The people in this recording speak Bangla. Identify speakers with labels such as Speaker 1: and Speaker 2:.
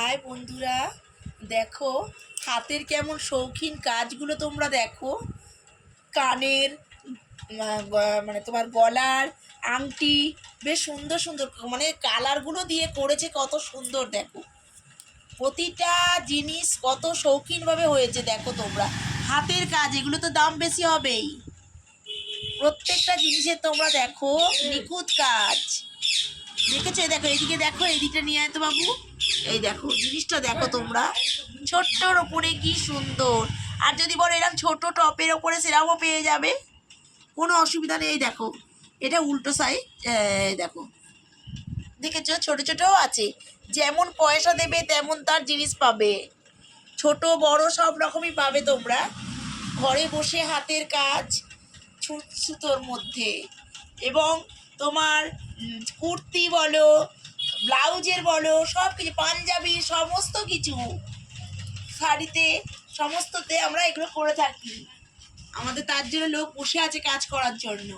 Speaker 1: হাই বন্ধুরা, দেখো হাতের কেমন শৌখিন কাজগুলো তোমরা দেখো। কানের মানে তোমার গলার আংটি বেশ সুন্দর সুন্দর, মানে কালারগুলো দিয়ে করেছে কত সুন্দর। দেখো প্রতিটা জিনিস কত শৌখিনভাবে হয়েছে। দেখো তোমরা হাতের কাজ, এগুলো তো দাম বেশি হবেই। প্রত্যেকটা জিনিসের তোমরা দেখো নিখুঁত কাজ। দেখেছো? দেখো এদিকে, দেখো এদিকটা নিয়ে আয় তো বাবু। এই দেখো জিনিসটা দেখো তোমরা, ছোট্টর ওপরে কি সুন্দর। আর যদি বলো এরকম ছোট টপের ওপরে সেরকমও পেয়ে যাবে, কোনো অসুবিধা নেই। দেখো এটা উল্টো সাইড, দেখো দেখেছো ছোট ছোটও আছে। যেমন পয়সা দেবে তেমন তার জিনিস পাবে, ছোট বড় সব রকমই পাবে তোমরা। ঘরে বসে হাতের কাজ ছুঁচ সুতোর মধ্যে, এবং তোমার কুর্তি বলো, ব্লাউজের বলো, সব কিছু, পাঞ্জাবি, সমস্ত কিছু, শাড়িতে, সমস্ততে আমরা এগুলো করে থাকি। আমাদের তার জন্য লোক বসে আছে কাজ করার জন্য।